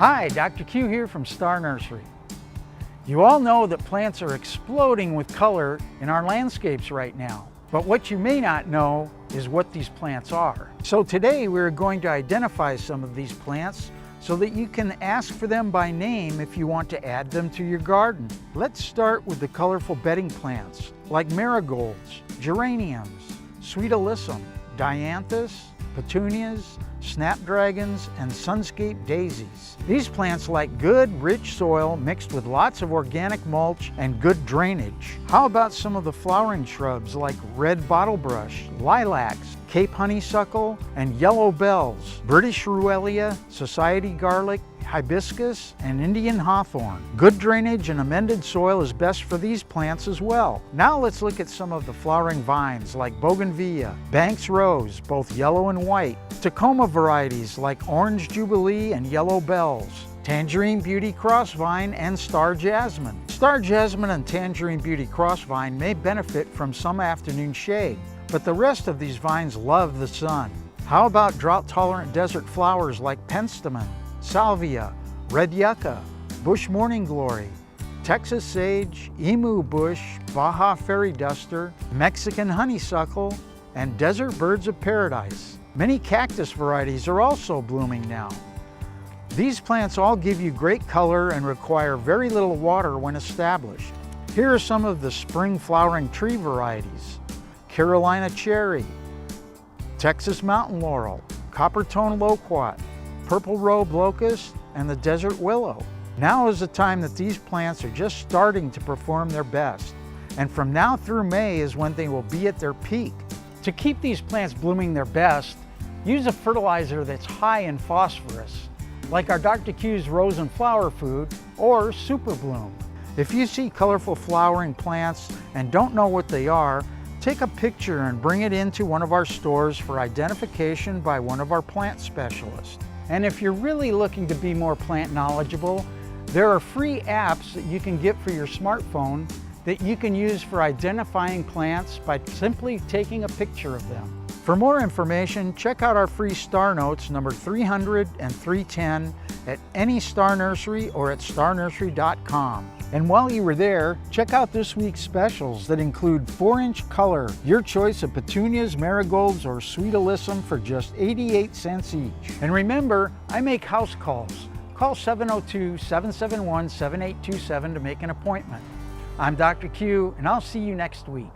Hi, Dr. Q here from Star Nursery. You all know that plants are exploding with color in our landscapes right now. But what you may not know is what these plants are. So today we're going to identify some of these plants so that you can ask for them by name if you want to add them to your garden. Let's start with the colorful bedding plants like marigolds, geraniums, sweet alyssum, dianthus, petunias, snapdragons, and sunscape daisies. These plants like good, rich soil mixed with lots of organic mulch and good drainage. How about some of the flowering shrubs like red bottlebrush, lilacs, Cape honeysuckle, and yellow bells, British ruellia, society garlic, hibiscus, and Indian hawthorn. Good drainage and amended soil is best for these plants as well. Now let's look at some of the flowering vines like bougainvillea, Banks rose, both yellow and white, Tacoma varieties like orange jubilee and yellow bells, tangerine beauty crossvine, and star jasmine. Star jasmine and tangerine beauty crossvine may benefit from some afternoon shade, but the rest of these vines love the sun. How about drought-tolerant desert flowers like penstemon, salvia, red yucca, bush morning glory, Texas sage, emu bush, Baja fairy duster, Mexican honeysuckle, and desert birds of paradise. Many cactus varieties are also blooming now. These plants all give you great color and require very little water when established. Here are some of the spring flowering tree varieties: Carolina cherry, Texas mountain laurel, coppertone loquat, purple robe locust, and the desert willow. Now is the time that these plants are just starting to perform their best, and from now through May is when they will be at their peak. To keep these plants blooming their best, use a fertilizer that's high in phosphorus, like our Dr. Q's Rose and Flower Food or Super Bloom. If you see colorful flowering plants and don't know what they are, take a picture and bring it into one of our stores for identification by one of our plant specialists. And if you're really looking to be more plant knowledgeable, there are free apps that you can get for your smartphone that you can use for identifying plants by simply taking a picture of them. For more information, check out our free Star Notes number 300 and 310 at any Star Nursery or at starnursery.com. And while you were there, check out this week's specials that include 4-inch color, your choice of petunias, marigolds, or sweet alyssum for just 88 cents each. And remember, I make house calls. Call 702-771-7827 to make an appointment. I'm Dr. Q, and I'll see you next week.